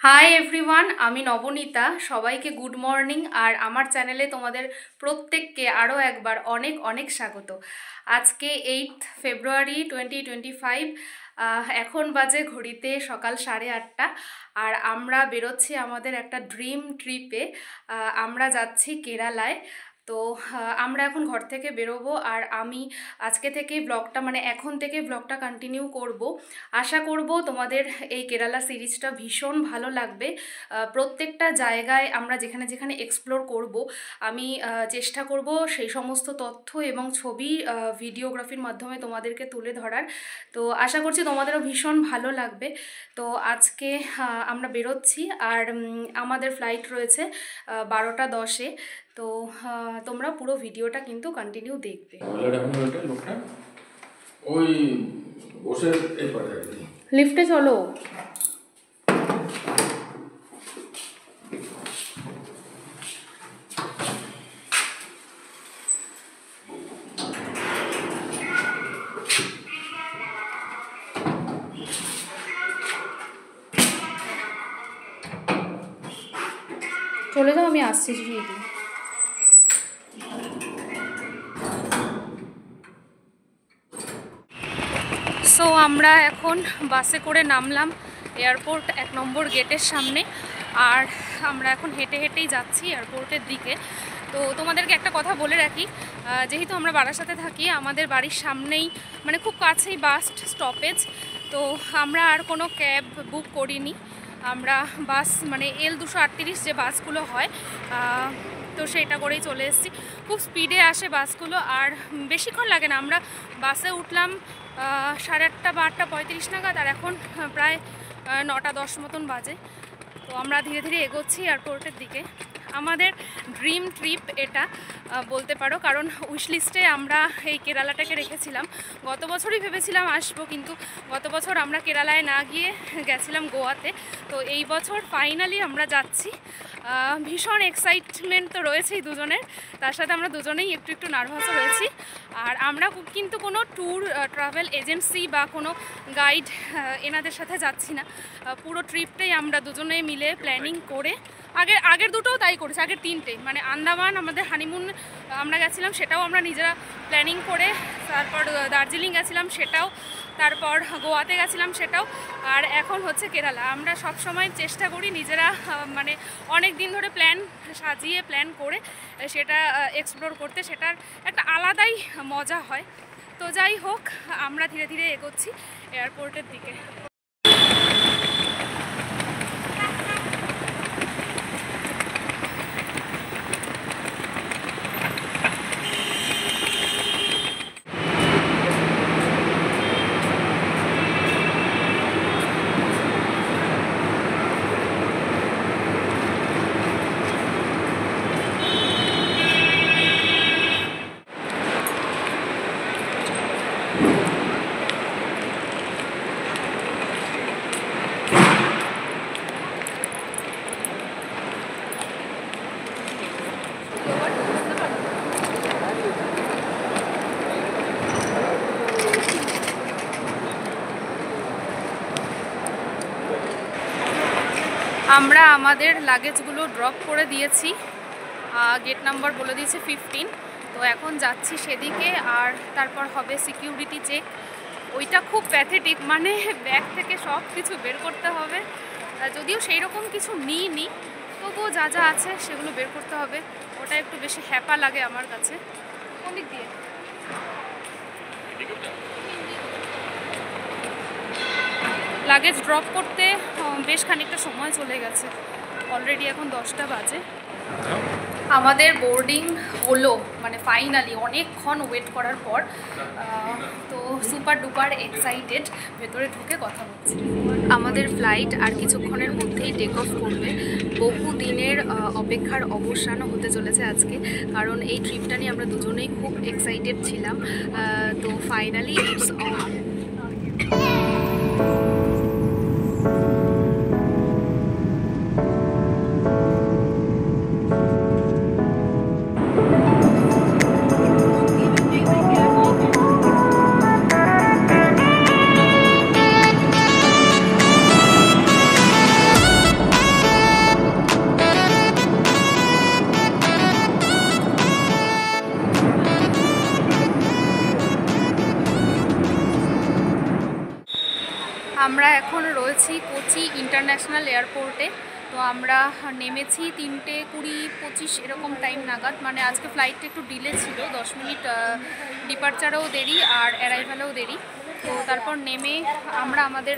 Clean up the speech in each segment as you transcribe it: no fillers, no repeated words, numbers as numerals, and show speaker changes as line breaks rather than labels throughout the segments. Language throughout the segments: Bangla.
হাই এভরিওয়ান, আমি নবনীতা। সবাইকে গুড মর্নিং। আর আমার চ্যানেলে তোমাদের প্রত্যেককে আরও একবার অনেক অনেক স্বাগত। আজকে 8 ফেব্রুয়ারি 2025। এখন বাজে ঘড়িতে সকাল 8:30। আর আমরা বেরোচ্ছি আমাদের একটা ড্রিম ট্রিপে। আমরা যাচ্ছি কেরালায়। তো আমরা এখন ঘর থেকে বেরোবো। আর আমি আজকে থেকে ব্লগটা এখন থেকে ব্লগটা কন্টিনিউ করব। আশা করব তোমাদের এই কেরালা সিরিজটা ভীষণ ভালো লাগবে। প্রত্যেকটা জায়গায় আমরা যেখানে যেখানে এক্সপ্লোর করব আমি চেষ্টা করব সেই সমস্ত তথ্য এবং ছবি ভিডিওগ্রাফির মাধ্যমে তোমাদেরকে তুলে ধরার। তো আশা করছি তোমাদেরও ভীষণ ভালো লাগবে। তো আজকে আমরা বেরোচ্ছি আর আমাদের ফ্লাইট রয়েছে 12:10-এ। তো তোমরা পুরো ভিডিওটা কিন্তু কন্টিনিউ দেখবে। লিফটে চলো। চলে যাও, আমি আসছি। সো আমরা এখন বাসে করে নামলাম এয়ারপোর্ট 1 নম্বর গেটের সামনে। আর আমরা এখন হেঁটে হেঁটেই যাচ্ছি এয়ারপোর্টের দিকে। তো তোমাদেরকে একটা কথা বলে রাখি, যেহেতু আমরা বারাসাতে থাকি, আমাদের বাড়ির সামনেই খুব কাছেই বাস স্টপেজ। তো আমরা আর কোনো ক্যাব বুক করিনি। আমরা বাস L238 যে বাসগুলো হয়, তো সেটা করেই চলে এসেছি। খুব স্পিডে আসে বাসগুলো আর বেশিক্ষণ লাগে না। আমরা বাসে উঠলাম 8:30 বা 8:35 নাগাদ, আর এখন প্রায় 9:10 মতন বাজে। তো আমরা ধীরে ধীরে এগোচ্ছি এয়ারপোর্টের দিকে। আমাদের ড্রিম ট্রিপ এটা বলতে পারো, কারণ উইশলিস্টে আমরা এই কেরালাটাকে রেখেছিলাম। গত বছরই ভেবেছিলাম আসবো, কিন্তু গত বছর আমরা কেরালায় না গিয়ে গেছিলাম গোয়াতে। তো এই বছর ফাইনালি আমরা যাচ্ছি। ভীষণ এক্সাইটমেন্ট তো রয়েছেই দুজনের, তার সাথে আমরা দুজনেই একটু একটু নার্ভাসও রয়েছি। আর আমরা কিন্তু কোনো ট্যুর ট্রাভেল এজেন্সি বা কোনো গাইড এনাদের সাথে যাচ্ছি না। পুরো ট্রিপটাই আমরা দুজনে মিলে প্ল্যানিং করে, আগের দুটোও তাই করেছি। আগের 3টে আন্দামান আমাদের হানিমুন আমরা গেছিলাম, সেটাও আমরা নিজেরা প্ল্যানিং করে। তারপর দার্জিলিং গেছিলাম, সেটাও। তারপর গোয়াতে গেছিলাম, সেটাও। আর এখন হচ্ছে কেরালা। আমরা সব সময় চেষ্টা করি নিজেরা অনেক দিন ধরে প্ল্যান সাজিয়ে প্ল্যান করে সেটা এক্সপ্লোর করতে। সেটার একটা আলাদাই মজা হয়। তো যাই হোক, আমরা ধীরে ধীরে এগোচ্ছি এয়ারপোর্টের দিকে। আমরা আমাদের লাগেজগুলো ড্রপ করে দিয়েছি। গেট নাম্বার বলে দিয়েছে 15। তো এখন যাচ্ছি সেদিকে। আর তারপর হবে সিকিউরিটি চেক। ওইটা খুব প্যাথেটিক, ব্যাগ থেকে সব কিছু বের করতে হবে। যদিও সেই রকম কিছু নিইনি, তবুও যা যা আছে সেগুলো বের করতে হবে। ওটা একটু বেশি হ্যাপা লাগে আমার কাছে। কোন দিক দিয়ে লাগেজ ড্রপ করতে বেশ খানিকটা সময় চলে গেছে। অলরেডি এখন 10টা বাজে। আমাদের বোর্ডিং হলো, ফাইনালি অনেকক্ষণ ওয়েট করার পর। তো সুপার ডুপার এক্সাইটেড। ভেতরে ঢুকে কথা বলছি। আমাদের ফ্লাইট আর কিছুক্ষণের মধ্যেই টেক অফ করবে। বহু দিনের অপেক্ষার অবসানও হতে চলেছে আজকে, কারণ এই ট্রিপটা নিয়ে আমরা দুজনেই খুব এক্সাইটেড ছিলাম। তো ফাইনালি ইটস অন। আমরা এখন রয়েছি কোচি ইন্টারন্যাশনাল এয়ারপোর্টে। তো আমরা নেমেছি 3:20-25 এরকম টাইম নাগাদ, মানে আজকে ফ্লাইটটা একটু ডিলে ছিল, 10 মিনিট ডিপারচারেও দেরি আর অ্যারাইভালেও দেরি। তো তারপর নেমে আমরা আমাদের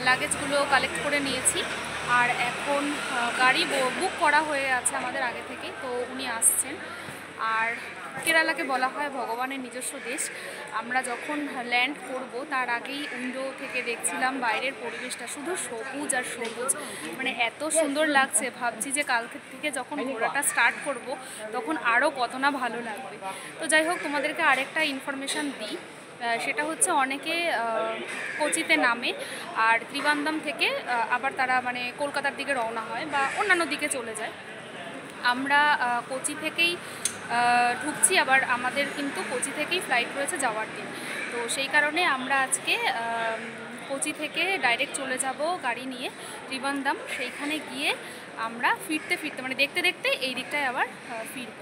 লাগেজগুলো কালেক্ট করে নিয়েছি, আর এখন গাড়ি বুক করা হয়ে আছে আমাদের আগে থেকে, তো উনি আসছেন। আর কেরালাকে বলা হয় ভগবানের নিজস্ব দেশ। আমরা যখন ল্যান্ড করব তার আগেই উইন্ডো থেকে দেখছিলাম বাইরের পরিবেশটা শুধু সবুজ আর সবুজ, মানে এত সুন্দর লাগছে। ভাবছি যে কালকে থেকে যখন ঘোরাটা স্টার্ট করব তখন আরও কত না ভালো লাগবে। তো যাই হোক, তোমাদেরকে আরেকটা ইনফরমেশান দিই, সেটা হচ্ছে অনেকে কোচিতে নামে আর ত্রিবান্দাম থেকে আবার তারা মানে কলকাতার দিকে রওনা হয় বা অন্যান্য দিকে চলে যায়। আমরা কোচি থেকেই ঢুকছি, আবার আমাদের কিন্তু কোচি থেকেই ফ্লাইট রয়েছে যাওয়ার দিন। তো সেই কারণে আমরা আজকে কোচি থেকে ডাইরেক্ট চলে যাব গাড়ি নিয়ে ত্রিবান্দাম। সেইখানে গিয়ে আমরা ফিরতে মানে দেখতে দেখতে এই দিকটায় আবার ফিরব।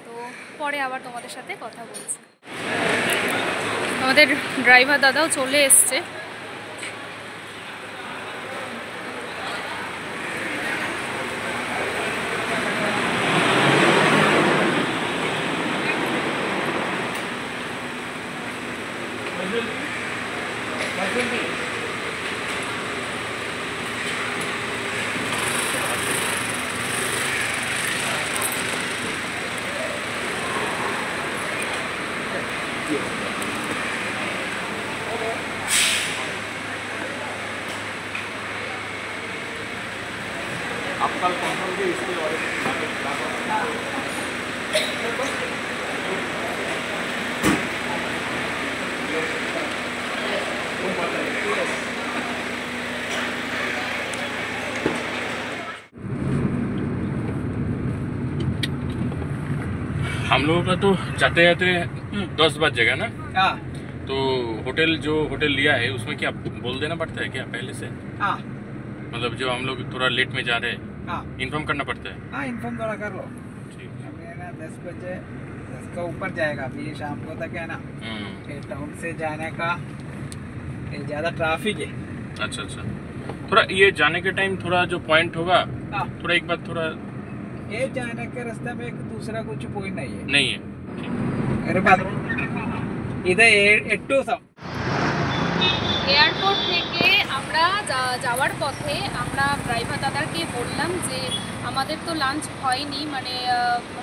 তো পরে আবার তোমাদের সাথে কথা বলছি। আমাদের ড্রাইভার দাদাও চলে এসছে।
आप कल कन्फर्म के इसके और हम लोगों का तो जाते जाते 10 बज जाएगा ना।
हाँ।
तो होटल लिया है उसमें क्या बोल देना पड़ता है क्या पहले से?
हाँ।
मतलब जो हम लोग थोड़ा लेट में जा रहे हैं,
हाँ,
इन्फॉर्म करना पड़ता है।
हाँ, इन्फॉर्म थोड़ा कर लो।
ठीक है।
अभी ना 10 बजे 10 का ऊपर जाएगा, अभी शाम को तक है ना। टाउन से जाने का ज़्यादा ट्रैफिक है।
अच्छा अच्छा, थोड़ा ये जाने के टाइम थोड़ा जो पॉइंट होगा,
हाँ,
थोड़ा एक बार थोड़ा
ये जाने के रास्ते में एक दूसरा कुछ पॉइंट नहीं है।
नहीं है।
अरे बात इधर 8 to 7
এয়ারপোর্ট থেকে আমরা যাওয়ার পথে আমরা ড্রাইভার দাদাকে বললাম যে আমাদের তো লাঞ্চ হয়নি, মানে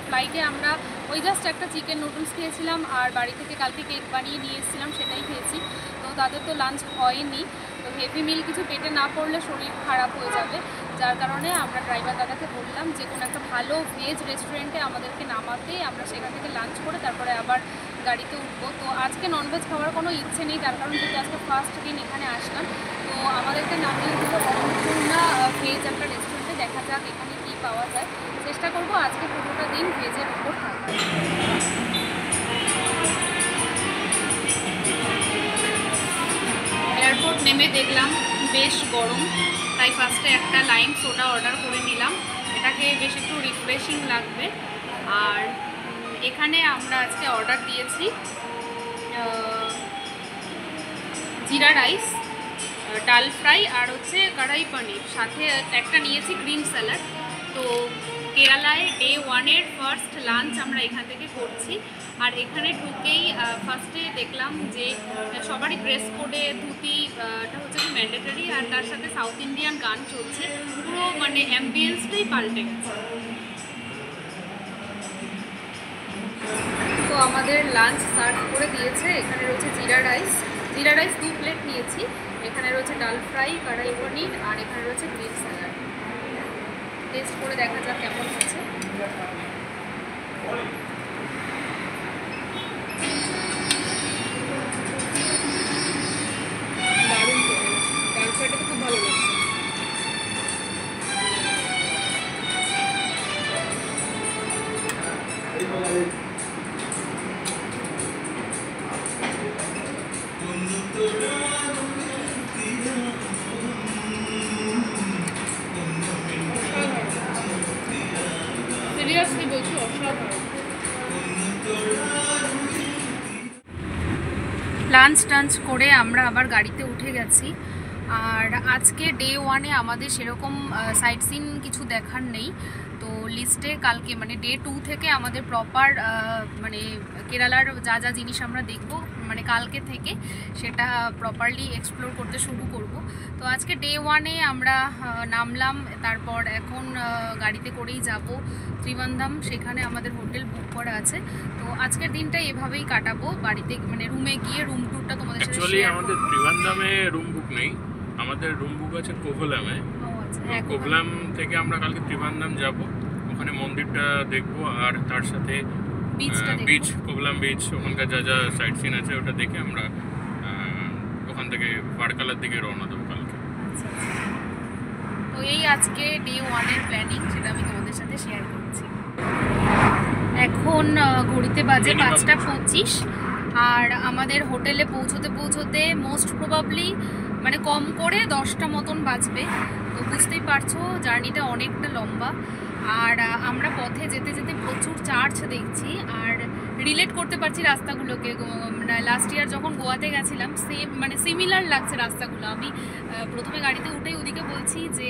ফ্লাইটে আমরা ওই জাস্ট একটা চিকেন নুডলস খেয়েছিলাম আর বাড়ি থেকে কালকে কেক বানিয়ে নিয়ে এসেছিলাম, সেটাই খেয়েছি। তো তাদের তো লাঞ্চ হয়নি, তো হেভি মিল কিছু পেটে না পড়লে শরীর খারাপ হয়ে যাবে। যার কারণে আমরা ড্রাইভার দাদাকে বললাম যে কোনো একটা ভালো ভেজ রেস্টুরেন্টে আমাদেরকে নামাতে, আমরা সেখান থেকে লাঞ্চ করে তারপরে আবার গাড়িতে উঠবো। তো আজকে ননভেজ খাওয়ার কোনো ইচ্ছে নেই, তার কারণ যদি আজকে ফার্স্ট দিন এখানে আসলাম, তো আমাদেরকে নামিয়ে দিল অন্নপূর্ণা ভেজ একটা রেস্টুরেন্টে। দেখা যাক এখানে কী পাওয়া যায়, চেষ্টা করবো আজকে পুরোটা দিন ভেজের উপর থাকবে। এয়ারপোর্ট নেমে দেখলাম বেশ গরম, তাই ফার্স্টে একটা লাইম সোডা অর্ডার করে নিলাম, এটাকে বেশ একটু রিফ্রেশিং লাগবে। আর এখানে আমরা আজকে অর্ডার দিয়েছি জিরা রাইস, ডাল ফ্রাই আর হচ্ছে কড়াই পনির, সাথে একটা নিয়েছি গ্রিন স্যালাড। তো কেরালায় ডে 1-এর ফার্স্ট লাঞ্চ আমরা এখান থেকে করছি। আর এখানে ঢুকেই ফার্স্টে দেখলাম যে সবারই ড্রেস কোডে ধুতিটা হচ্ছে কি ম্যান্ডেটরি, আর তার সাথে সাউথ ইন্ডিয়ান গান চলছে, পুরো মানে অ্যাম্বিয়েন্সটাই পাল্টে গেছে। তো আমাদের লাঞ্চ সার্ভ করে দিয়েছে। এখানে রয়েছে জিরা রাইস 2 প্লেট নিয়েছি, এখানে রয়েছে ডাল ফ্রাই, কড়াই পনির, আর এখানে রয়েছে গ্রিন স্যালাড। টেস্ট করে দেখা যাক কেমন হচ্ছে। দারুণ করে ডাল ফ্রাইটা তো খুব ভালো লাগছে। সিরিয়াসলি বলছি, অসাধারণ। লাঞ্চ টাঞ্চ করে আমরা আবার গাড়িতে উঠে গেছি, আর আজকে ডে 1-এ আমাদের সেরকম সাইট সিন কিছু দেখার নেই। তো লিস্টে কালকে মানে ডে 2 থেকে আমাদের প্রপার মানে কেরালার যা যা জিনিস আমরা দেখব মানে কালকে থেকে সেটা প্রপারলি এক্সপ্লোর করতে শুরু করব। তো আজকে ডে 1-এ আমরা নামলাম, তারপর এখন গাড়িতে করেই যাব ত্রিবান্ধাম, সেখানে আমাদের হোটেল বুক করা আছে। তো আজকের দিনটা এভাবেই কাটাবো, বাড়িতে মানে রুমে গিয়ে রুম ট্যুরটা তোমাদের সাথে
অ্যাকচুয়ালি
শেয়ার
আমাদের
করব।
ত্রিবান্ধামে রুম বুক নেই, আমাদের রুম বুক আছে কোভলামে। কোভলাম থেকে আমরা কালকে ত্রিবান্ধাম যাব, ওখানে মন্দিরটা দেখব আর তার সাথে বিচ, কোভলাম বিচ, ওখানকার যা যা সাইট সিন আছে ওটা দেখে আমরা ওখান থেকে পাড়কালার দিকে রওনা দেবো কালকে।
তো এই আজকে ডে 1-এর প্ল্যানিং, সেটা আমি তোমাদের সাথে শেয়ার করছি। এখন ঘড়িতে বাজে 5:25 আর আমাদের হোটেলে পৌঁছতে পৌঁছতে মোস্ট প্রবাবলি মানে কম করে 10টা মতন বাজবে। তো বুঝতেই পারছো জার্নিটা অনেকটা লম্বা। আর আমরা পথে যেতে যেতে প্রচুর চার্চ দেখছি আর রিলেট করতে পারছি রাস্তাগুলোকে। লাস্ট ইয়ার যখন গোয়াতে গেছিলাম সেম মানে সিমিলার লাগছে রাস্তাগুলো। আমি প্রথমে গাড়িতে উঠেই ওদিকে বলছি যে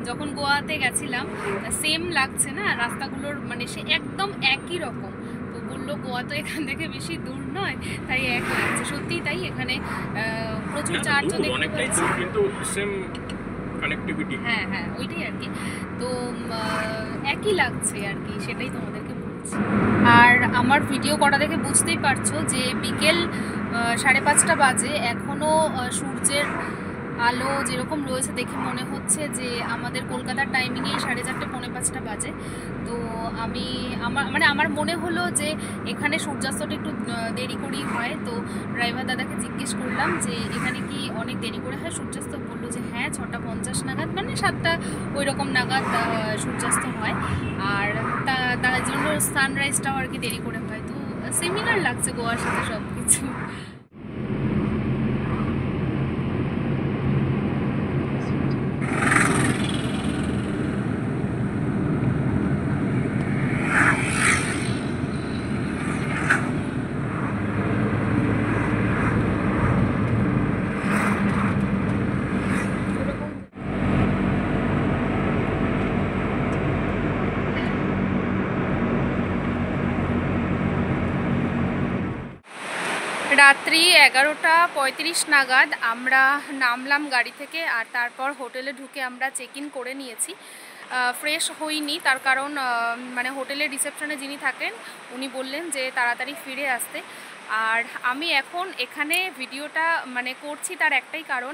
যখন গোয়াতে গেছিলাম সেম লাগছে না রাস্তাগুলোর, মানে সে একদম একই রকম। তো বললো গোয়া তো এখান থেকে বেশি দূর নয়, তাই এক লাগছে। সত্যিই তাই, এখানে প্রচুর চার্চও দেখতে পাচ্ছি,
কিন্তু সেম কানেক্টিভিটি।
হ্যাঁ হ্যাঁ ওইটাই আর কি। তো একই লাগছে আর কি, সেটাই তোমাদেরকে বলছি। আর আমার ভিডিও করা দেখে বুঝতেই পারছো যে বিকেল 5:30 বাজে, এখনও সূর্যের আলো যেরকম রয়েছে দেখে মনে হচ্ছে যে আমাদের কলকাতার টাইমিংয়ে 4:30 পৌনে 5টা বাজে। তো আমার মনে হলো যে এখানে সূর্যাস্তটা একটু দেরি করেই হয়। তো ড্রাইভার দাদাকে জিজ্ঞেস করলাম যে এখানে কি অনেক দেরি করে হয় সূর্যাস্ত? বললো যে হ্যাঁ 6:50 নাগাদ মানে 7টা ওই রকম নাগাদ সূর্যাস্ত হয়। আর তার জন্য সানরাইজটাও আর কি দেরি করে হয়। তো সিমিলার লাগছে গোয়ার সাথে সব কিছু। রাত্রি 11:35 নাগাদ আমরা নামলাম গাড়ি থেকে। আর তারপর হোটেলে ঢুকে আমরা চেক ইন করে নিয়েছি। ফ্রেশ হইনি, তার কারণ মানে হোটেলের রিসেপশনে যিনি থাকেন উনি বললেন যে তাড়াতাড়ি ফিরে আসতে। আর আমি এখন এখানে ভিডিওটা মানে করছি তার একটাই কারণ,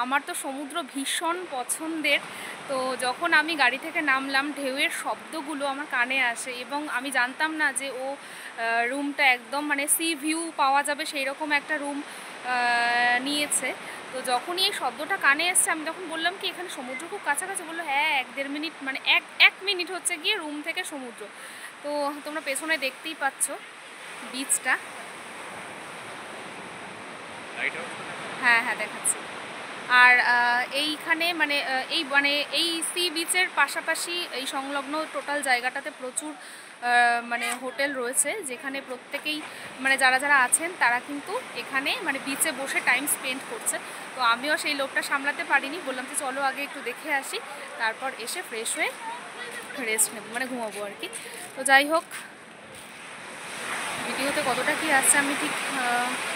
আমার তো সমুদ্র ভীষণ পছন্দের। তো যখন আমি গাড়ি থেকে নামলাম ঢেউয়ের শব্দগুলো আমার কানে আসে এবং আমি জানতাম না যে ও রুমটা একদম মানে সি ভিউ পাওয়া যাবে সেই রকম একটা রুম নিয়েছে। তো যখনই এই শব্দটা কানে এসছে আমি তখন বললাম কি এখানে সমুদ্র খুব কাছাকাছি? বললো হ্যাঁ 1-1.5 মিনিট মানে এক মিনিট হচ্ছে গিয়ে রুম থেকে সমুদ্র। তো তোমরা পেছনে দেখতেই পাচ্ছ বিচটা। হ্যাঁ হ্যাঁ দেখাচ্ছি। আর এইখানে মানে এই সি বিচের পাশাপাশি এই সংলগ্ন টোটাল জায়গাটাতে প্রচুর মানে হোটেল রয়েছে, যেখানে প্রত্যেকেই মানে যারা যারা আছেন তারা কিন্তু এখানে মানে বিচে বসে টাইম স্পেন্ড করছে। তো আমিও সেই লোকটা সামলাতে পারিনি, বললাম যে চলো আগে একটু দেখে আসি, তারপর এসে ফ্রেশ হয়ে রেস্ট নেব মানে ঘুমাবো আর কি। তো যাই হোক, ভিডিওতে কতটা কি আসছে আমি ঠিক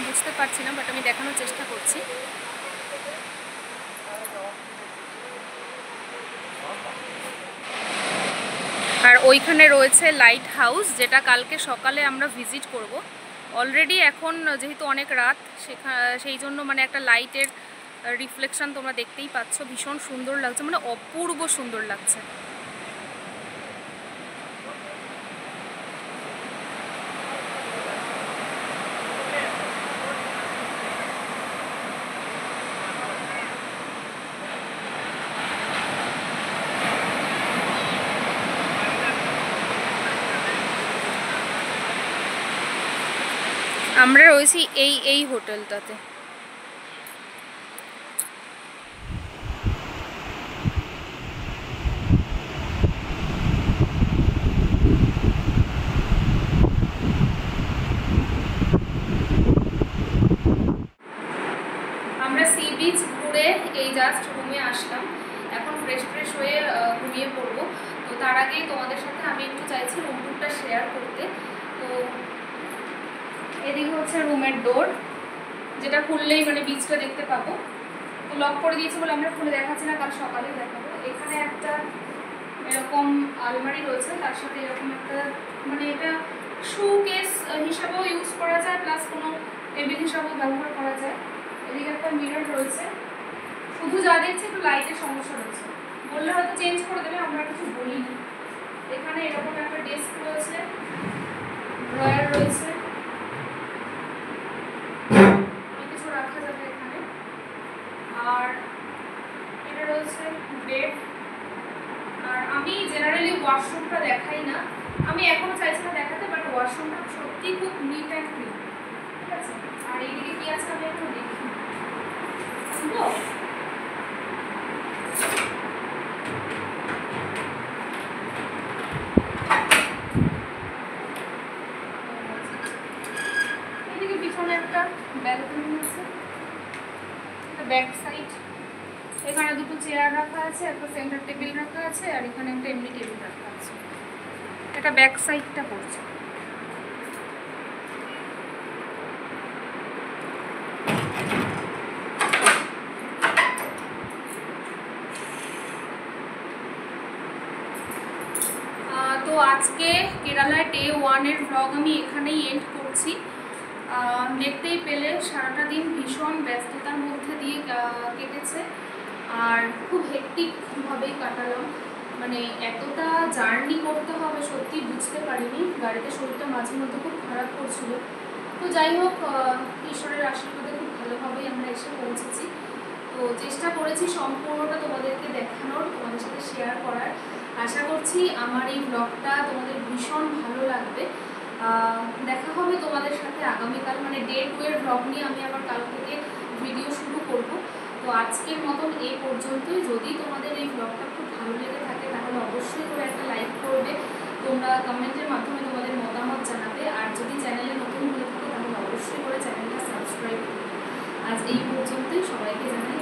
বুঝতে পারছি না, বাট আমি দেখানোর চেষ্টা করছি। আর ওইখানে রয়েছে লাইট হাউস, যেটা কালকে সকালে আমরা ভিজিট করব। অলরেডি এখন যেহেতু অনেক রাত সেই জন্য মানে একটা লাইটের রিফ্লেকশন তোমরা দেখতেই পাচ্ছ, ভীষণ সুন্দর লাগছে, মানে অপূর্ব সুন্দর লাগছে। আমরা রয়েছি এই হোটেলটাতে। আমরা সি বিচ ঘুরে এই জাস্ট আসলাম, এখন ফ্রেশ হয়ে ঘুমিয়ে পড়বো। তো তার আগেই তোমাদের সাথে আমি একটু চাইছি রুম টুরটা শেয়ার করতে। তো এদিকে হচ্ছে রুমের ডোর, যেটা খুললেই মানে বিচটা দেখতে পাবো। তো লক করে দিয়েছি বলে আমরা খুলে দেখাচ্ছি না, কাল সকালে দেখাবো। এখানে একটা এরকম আলমারি রয়েছে, তার সাথে এরকম একটা মানে এটা শু কেস হিসাবেও ইউজ করা যায়, প্লাস কোনো টেবিল হিসাবেও ব্যবহার করা যায়। এদিকে একটা মিরর রয়েছে, শুধু যা দেখছি একটু লাইটের সমস্যা রয়েছে, বললে হয়তো চেঞ্জ করে দেবে, আমরা কিছু বলিনি। এখানে এরকম একটা ডেস্ক রয়েছে, ড্রয়ার রয়েছে, অনেক কিছু রাখা যাবে এখানে। আর এটা রয়েছে বেড। আর আমি জেনারেলি ওয়াশরুমটা দেখাই না, আমি এখনো চাইছি না দেখাতে, বাট ওয়াশরুমটা সত্যি খুব নিট অ্যান্ড ক্লিন, ঠিক আছে। আর এইদিকে কি আছে আমি একটু দেখি শুনবো। এদিকে পিছনে একটা ব্যালকনি আছে, ব্যাক সাইড। এখানে দুটো চেয়ার রাখা আছে, একটা সেন্টার টেবিল রাখা আছে, আর এখানে একটা এমনি টেবিল রাখা আছে। এটা ব্যাক সাইডটা পড়ছে। তো আজকে কেরালায় ডে 1-এর ব্লগ আমি এখানেই এন্ড করছি। দেখতেই পেলে সারাটা দিন ভীষণ ব্যস্ততার মধ্যে দিয়ে কেটেছে, আর খুব হেক্টিকভাবেই কাটালাম। মানে এতটা জার্নি করতে হবে সত্যি বুঝতে পারিনি, গাড়িতে শরীরটা মাঝে মধ্যে খুব খারাপ করছিল। তো যাই হোক, ঈশ্বরের আশীর্বাদে খুব ভালোভাবেই আমরা এসে পৌঁছেছি। তো চেষ্টা করেছি সম্পূর্ণটা তোমাদেরকে দেখানোর, তোমাদের সাথে শেয়ার করার। আশা করছি আমার এই ব্লগটা তোমাদের ভীষণ ভালো লাগবে। দেখা হবে তোমাদের সাথে আগামীকাল, মানে ডে 2-এর ব্লগ নিয়ে আমি আবার কাল থেকে ভিডিও শুরু করব। তো আজকের মতন এই পর্যন্তই। যদি তোমাদের এই ব্লগটা খুব ভালো লেগে থাকে তাহলে অবশ্যই করে একটা লাইক করবে, তোমরা কমেন্টের মাধ্যমে তোমাদের মতামত জানাবে। আর যদি চ্যানেলে নতুন হয়ে থাকো তাহলে অবশ্যই করে চ্যানেলটা সাবস্ক্রাইব করবে। আজ এই পর্যন্তই, সবাইকে জানাই